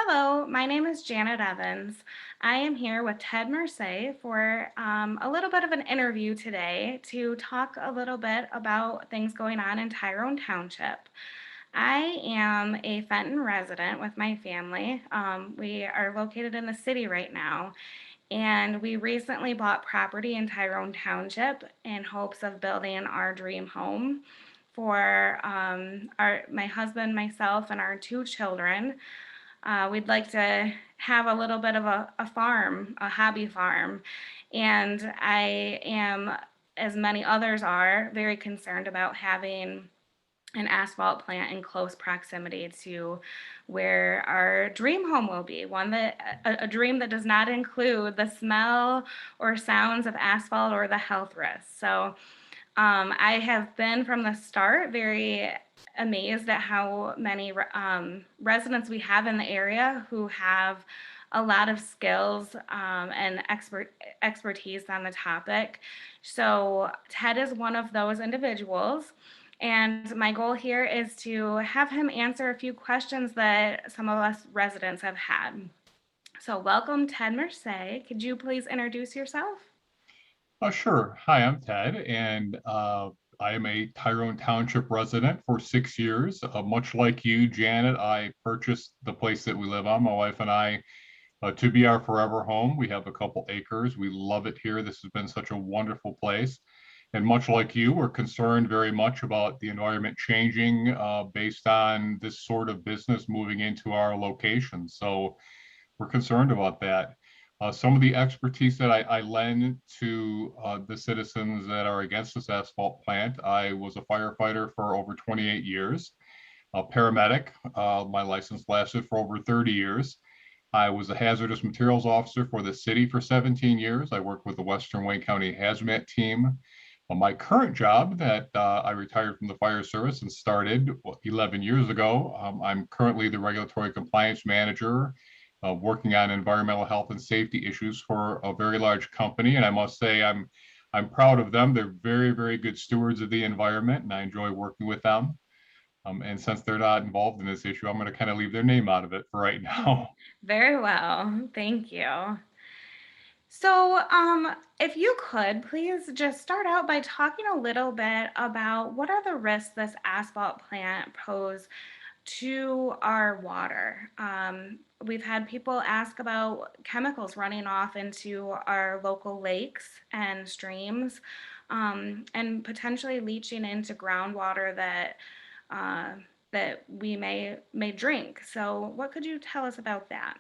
Hello, my name is Janet Evans. I am here with Ted Merced for a little bit of an interview today to talk a little bit about things going on in Tyrone Township. I am a Fenton resident with my family. We are located in the city right now, and we recently bought property in Tyrone Township in hopes of building our dream home for my husband, myself, and our two children. We'd like to have a little bit of a farm, a hobby farm. And I am, as many others are, very concerned about having an asphalt plant in close proximity to where our dream home will be. A dream that does not include the smell or sounds of asphalt or the health risks. I have been from the start very amazed at how many residents we have in the area who have a lot of skills and expertise on the topic. So Ted is one of those individuals. And my goal here is to have him answer a few questions that some of us residents have had. So welcome, Ted Merced. Could you please introduce yourself? Sure. Hi, I'm Ted, and I am a Tyrone Township resident for 6 years. Much like you, Janet, I purchased the place that we live on, my wife and I, to be our forever home. We have a couple acres. We love it here. This has been such a wonderful place. And much like you, we're concerned very much about the environment changing based on this sort of business moving into our location. So we're concerned about that. Some of the expertise that I lend to the citizens that are against this asphalt plant. I was a firefighter for over 28 years, a paramedic. My license lasted for over 30 years. I was a hazardous materials officer for the city for 17 years. I worked with the Western Wayne County Hazmat team. My current job that I retired from the fire service and started 11 years ago, I'm currently the regulatory compliance manager working on environmental health and safety issues for a very large company. And I must say, I'm proud of them. They're very, very good stewards of the environment, and I enjoy working with them. And since they're not involved in this issue, I'm going to kind of leave their name out of it for right now. Very well, thank you. So, if you could please just start out by talking a little bit about what are the risks this asphalt plant pose to our water. We've had people ask about chemicals running off into our local lakes and streams, and potentially leaching into groundwater uh, that we may drink. So, what could you tell us about that?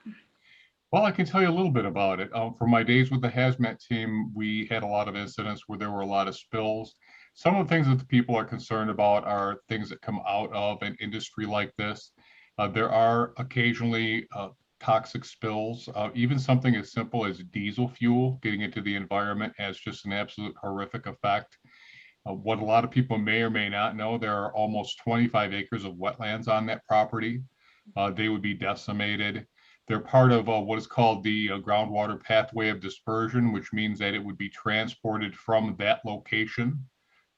Well, I can tell you a little bit about it. From my days with the hazmat team, we had a lot of incidents where there were a lot of spills. Some of the things that the people are concerned about are things that come out of an industry like this. There are occasionally toxic spills. Even something as simple as diesel fuel getting into the environment has just an absolute horrific effect. What a lot of people may or may not know, there are almost 25 acres of wetlands on that property. They would be decimated. They're part of what is called the groundwater pathway of dispersion, which means that it would be transported from that location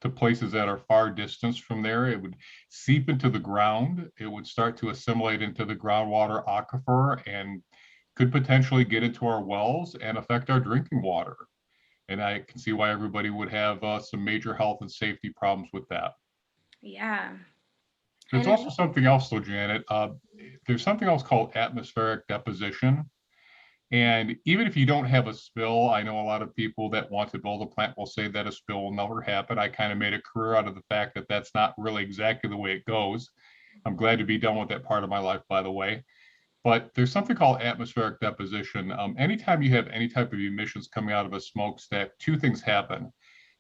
to places that are far distance from there. It would seep into the ground. It would start to assimilate into the groundwater aquifer and could potentially get into our wells and affect our drinking water. And I can see why everybody would have some major health and safety problems with that. Yeah. There's And also it, something else, though, Janet. There's something else called atmospheric deposition. And even if you don't have a spill, I know a lot of people that want to build a plant will say that a spill will never happen. I kind of made a career out of the fact that that's not really exactly the way it goes. I'm glad to be done with that part of my life, by the way. But there's something called atmospheric deposition. Anytime you have any type of emissions coming out of a smokestack, two things happen.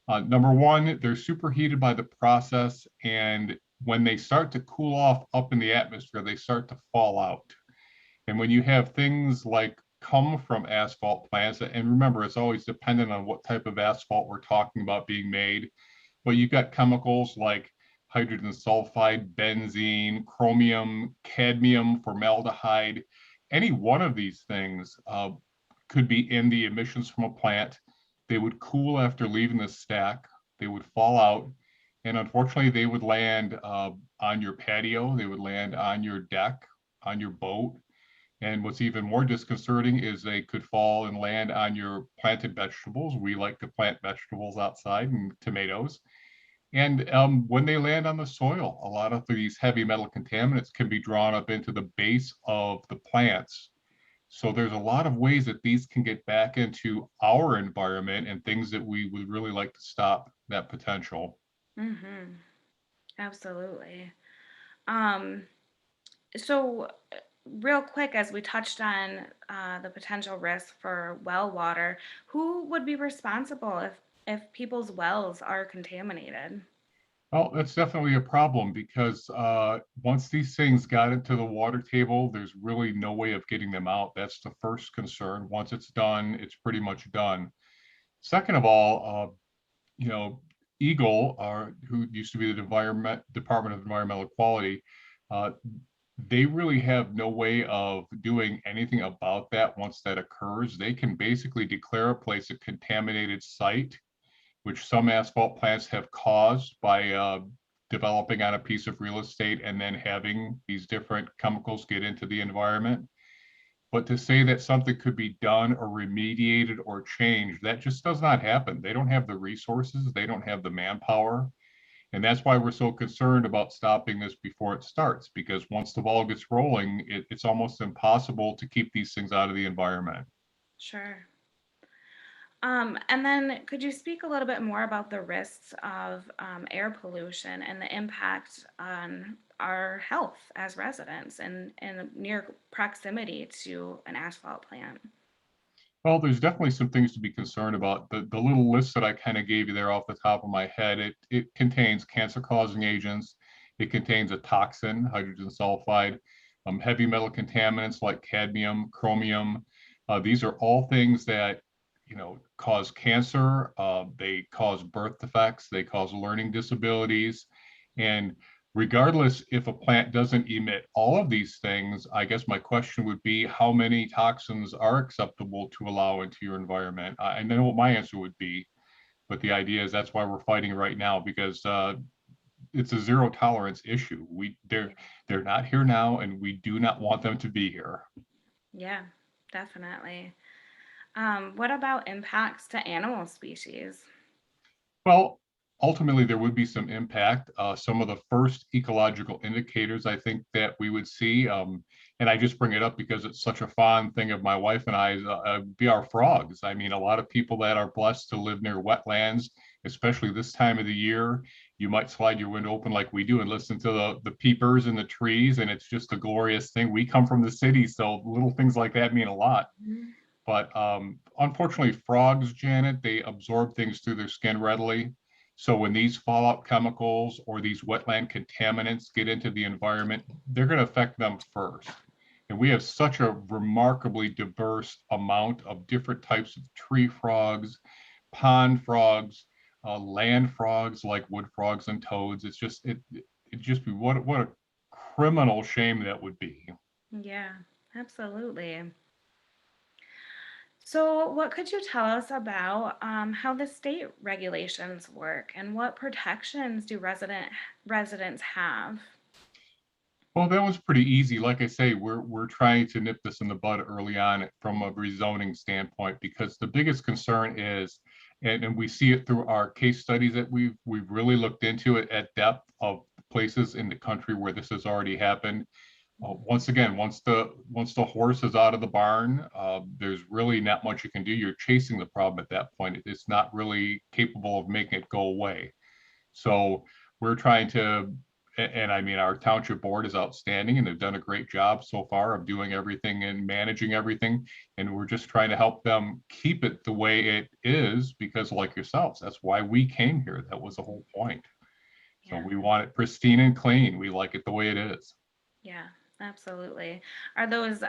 Number one, they're superheated by the process, and when they start to cool off up in the atmosphere, they start to fall out. And when you have things like come from asphalt plants, and remember, it's always dependent on what type of asphalt we're talking about being made, but you've got chemicals like hydrogen sulfide, benzene, chromium, cadmium, formaldehyde. Any one of these things could be in the emissions from a plant. They would cool after leaving the stack. They would fall out. And unfortunately, they would land on your patio. They would land on your deck, on your boat. And what's even more disconcerting is they could fall and land on your planted vegetables. We like to plant vegetables outside and tomatoes. And when they land on the soil, a lot of these heavy metal contaminants can be drawn up into the base of the plants. So there's a lot of ways that these can get back into our environment and things that we would really like to stop that potential. Mm-hmm. Absolutely. Um, so, real quick, as we touched on the potential risk for well water, who would be responsible if people's wells are contaminated? Well, that's definitely a problem because once these things got into the water table, there's really no way of getting them out. That's the first concern. Once it's done, it's pretty much done. Second of all, you know, Eagle, who used to be the Department of Environmental Quality, uh, they really have no way of doing anything about that once that occurs. They can basically declare a place a contaminated site, which some asphalt plants have caused by developing on a piece of real estate and then having these different chemicals get into the environment. But to say that something could be done or remediated or changed, that just does not happen. They don't have the resources, they don't have the manpower. And that's why we're so concerned about stopping this before it starts, because once the ball gets rolling, it's almost impossible to keep these things out of the environment. Sure. And then could you speak a little bit more about the risks of air pollution and the impact on our health as residents and near proximity to an asphalt plant? Well, there's definitely some things to be concerned about. The little list that I kind of gave you there off the top of my head, it contains cancer-causing agents, it contains a toxin, hydrogen sulfide, heavy metal contaminants like cadmium, chromium. These are all things that, cause cancer. They cause birth defects. They cause learning disabilities. And regardless if a plant doesn't emit all of these things, I guess my question would be how many toxins are acceptable to allow into your environment? I know what my answer would be, but the idea is that's why we're fighting right now because it's a zero tolerance issue. They're not here now, and we do not want them to be here. Yeah, definitely. What about impacts to animal species? Well, ultimately, there would be some impact. Some of the first ecological indicators I think that we would see, and I just bring it up because it's such a fond thing of my wife and I, be our frogs. I mean, a lot of people that are blessed to live near wetlands, especially this time of the year, you might slide your window open like we do and listen to the peepers in the trees, and it's just a glorious thing. We come from the city, so little things like that mean a lot. Mhm. But unfortunately, frogs, Janet, they absorb things through their skin readily. So when these fallout chemicals or these wetland contaminants get into the environment, they're going to affect them first. And we have such a remarkably diverse amount of different types of tree frogs, pond frogs, land frogs like wood frogs and toads. It just be what a criminal shame that would be. Yeah, absolutely. So, what could you tell us about how the state regulations work and what protections do residents have? Well, that was pretty easy. Like I say, we're trying to nip this in the bud early on from a rezoning standpoint because the biggest concern is, and we see it through our case studies that we've really looked into it at depth of places in the country where this has already happened. Once again, once the horse is out of the barn, there's really not much you can do. You're chasing the problem at that point. It's not really capable of making it go away. So we're trying to, and I mean, our township board is outstanding and they've done a great job so far of doing everything and managing everything. And we're just trying to help them keep it the way it is because, like yourselves, that's why we came here. That was the whole point. So Yeah, we want it pristine and clean. We like it the way it is. yeah, absolutely. Are those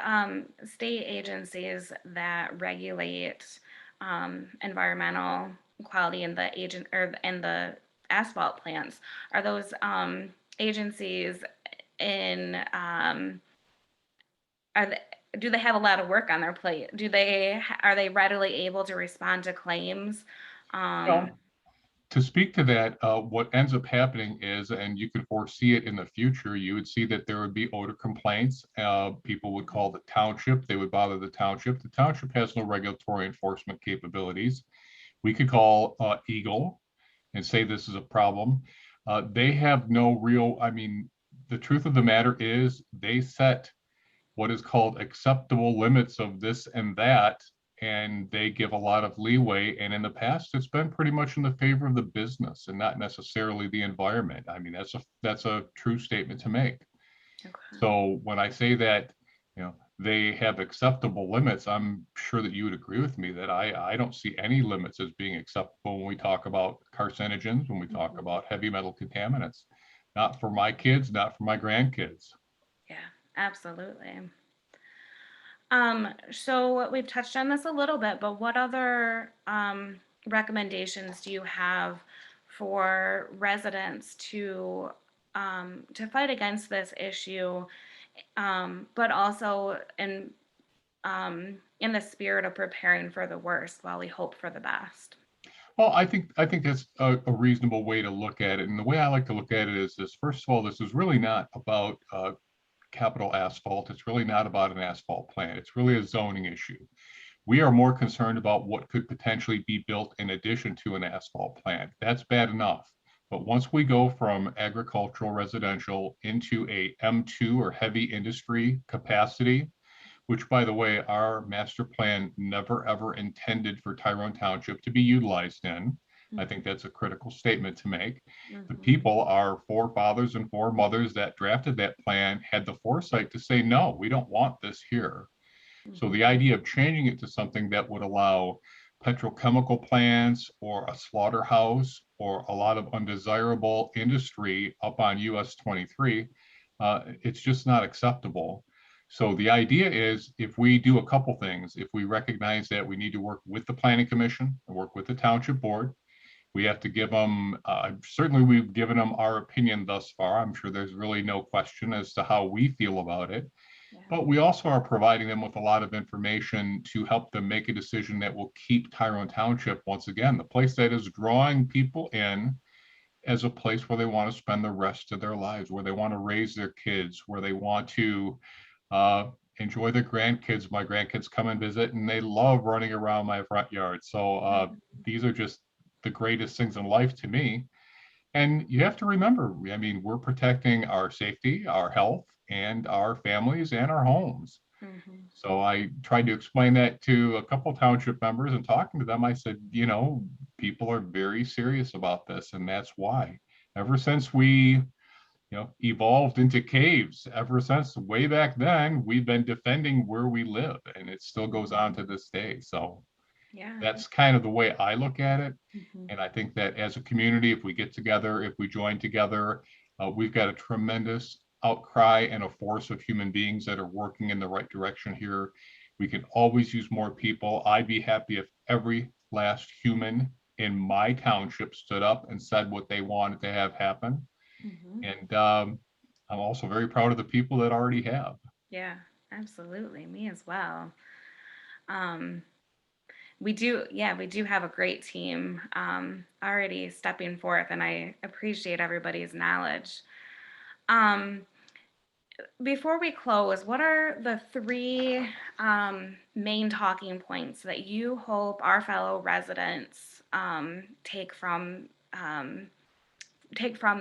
state agencies that regulate environmental quality in the agent or in the asphalt plants? Are those agencies in are they, do they have a lot of work on their plate? Are they readily able to respond to claims? Um, Well, To speak to that, what ends up happening is, and you can foresee it in the future, you would see that there would be odor complaints. People would call the township, they would bother the township. The township has no regulatory enforcement capabilities. We could call Eagle and say this is a problem. They have no real, I mean, the truth of the matter is they set what is called acceptable limits of this and that, and they give a lot of leeway. And in the past, it's been pretty much in the favor of the business and not necessarily the environment. I mean, that's a true statement to make. Okay. So when I say that, they have acceptable limits, I'm sure that you would agree with me that I don't see any limits as being acceptable when we talk about carcinogens, when we talk Mhm. about heavy metal contaminants. Not for my kids, not for my grandkids. Yeah, absolutely. So we've touched on this a little bit, but what other recommendations do you have for residents to fight against this issue, but also in the spirit of preparing for the worst while we hope for the best? Well, I think that's a reasonable way to look at it. And the way I like to look at it is this: first of all, this is really not about capital asphalt. It's really not about an asphalt plant. It's really a zoning issue. We are more concerned about what could potentially be built in addition to an asphalt plant. That's bad enough. But once we go from agricultural residential into a M2 or heavy industry capacity, which by the way, our master plan never ever intended for Tyrone Township to be utilized in. I think that's a critical statement to make. The Mm-hmm. people, our forefathers and foremothers that drafted that plan, had the foresight to say, no, we don't want this here. So the Mm-hmm. idea of changing it to something that would allow petrochemical plants or a slaughterhouse or a lot of undesirable industry up on US 23, it's just not acceptable. So the idea is if we do a couple things, if we recognize that we need to work with the planning commission and work with the township board, we have to give them, certainly we've given them our opinion thus far. I'm sure there's really no question as to how we feel about it. Yeah. But we also are providing them with a lot of information to help them make a decision that will keep Tyrone Township, once again, the place that is drawing people in as a place where they want to spend the rest of their lives, where they want to raise their kids, where they want to uh, enjoy their grandkids. My grandkids come and visit and they love running around my front yard. So Mm-hmm. these are just the greatest things in life to me. And you have to remember, I mean, we're protecting our safety, our health, and our families and our homes. Mm-hmm. So I tried to explain that to a couple township members and talking to them. I said, people are very serious about this, and that's why. Ever since we, evolved into caves, ever since way back then, we've been defending where we live, and it still goes on Mm-hmm. to this day. So Yeah. that's kind of the way I look at it. Mm-hmm. And I think that as a community, if we get together, if we join together, we've got a tremendous outcry and a force of human beings that are working in the right direction here. We can always use more people. I'd be happy if every last human in my township stood up and said what they wanted to have happen. Mm-hmm. And I'm also very proud of the people that already have. Yeah, absolutely. Me as well. Um, we do have a great team already stepping forth, and I appreciate everybody's knowledge. Um, Before we close, what are the three main talking points that you hope our fellow residents take from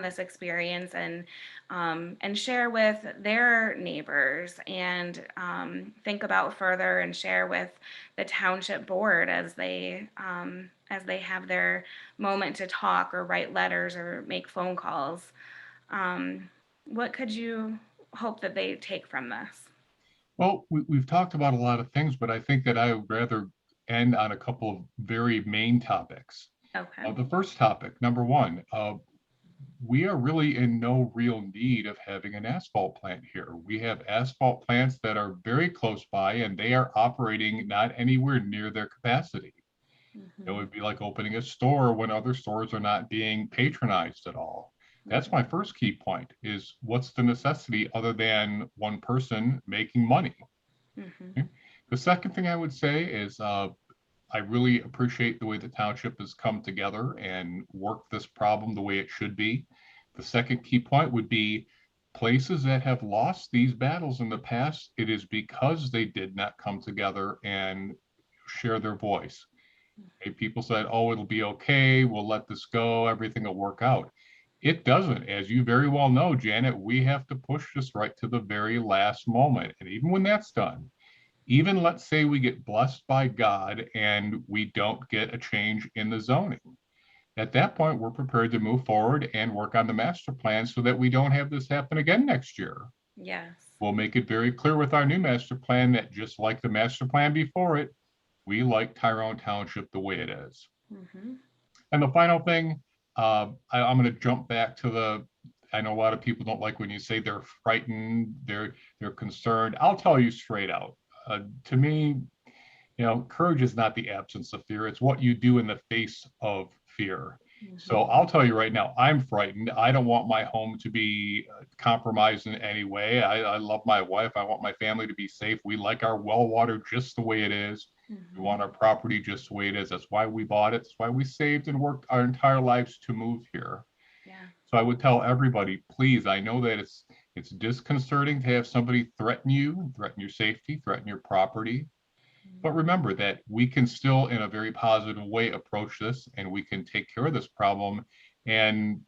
this experience and share with their neighbors and think about further and share with the township board as they have their moment to talk or write letters or make phone calls. What could you hope that they take from this? Well, we've talked about a lot of things, but I think that I would rather end on a couple of very main topics. Okay. The first topic, number one, we are really in no real need of having an asphalt plant here. We have asphalt plants that are very close by and they are operating not anywhere near their capacity. It Mm-hmm. would be like opening a store when other stores are not being patronized at all. That's my first key point is what's the necessity other than one person making money? Mm-hmm. Okay. The second thing I would say is I really appreciate the way the township has come together and worked this problem the way it should be. The second key point would be places that have lost these battles in the past, it is because they did not come together and share their voice. Okay, people said, oh, it'll be okay, we'll let this go, everything will work out. It doesn't. As you very well know, Janet, we have to push this right to the very last moment. And even when that's done, even let's say we get blessed by God and we don't get a change in the zoning. At that point, we're prepared to move forward and work on the master plan so that we don't have this happen again next year. Yes. We'll make it very clear with our new master plan that just like the master plan before it, we like Tyrone Township the way it is. Hmm. And the final thing, I'm going to jump back to I know a lot of people don't like when you say they're frightened, they're concerned. I'll tell you straight out. To me, courage is not the absence of fear. It's what you do in the face of fear. So Hmm. I'll tell you right now, I'm frightened. I don't want my home to be compromised in any way. I love my wife. I want my family to be safe. We like our well water just the way it is. We Hmm. want our property just the way it is. That's why we bought it. That's why we saved and worked our entire lives to move here. Yeah. So I would tell everybody, please, I know that it's disconcerting to have somebody threaten you, threaten your safety, threaten your property. But remember that we can still, in a very positive way, approach this and we can take care of this problem. And,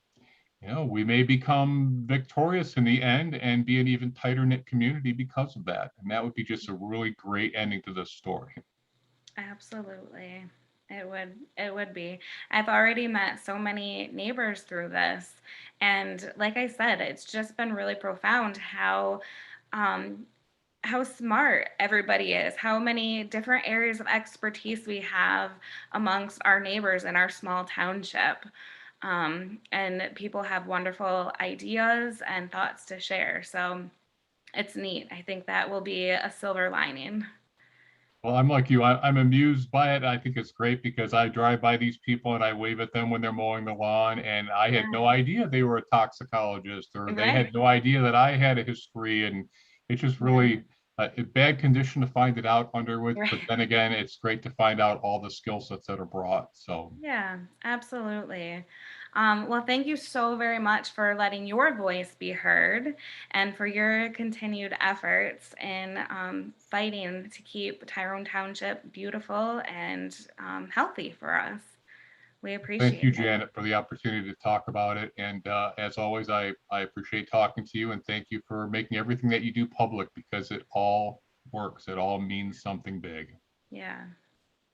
we may become victorious in the end and be an even tighter knit community because of that. And that would be just a really great ending to this story. Absolutely. It would be. I've already met so many neighbors through this. And like I said, it's just been really profound um how smart everybody is, how many different areas of expertise we have amongst our neighbors in our small township. And people have wonderful ideas and thoughts to share. So it's neat. I think that will be a silver lining. Well, I'm like you. I'm amused by it. I think it's great because I drive by these people and I wave at them when they're mowing the lawn, and I had no Yeah. idea they were a toxicologist or they Right. had no idea that I had a history. And it's just Yeah. really a bad condition to find it out under with. But Right. then again, it's great to find out all the skill sets that are brought. So Yeah, absolutely. Well, thank you so very much for letting your voice be heard and for your continued efforts in fighting to keep Tyrone Township beautiful and healthy for us. We thank appreciate you, it. Janet, for the opportunity to talk about it. And as always, I appreciate talking to you and thank you for making everything that you do public because it all works. It all means something big. Yeah,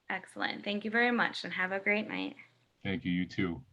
excellent. Thank you very much and have a great night. Thank you. You too.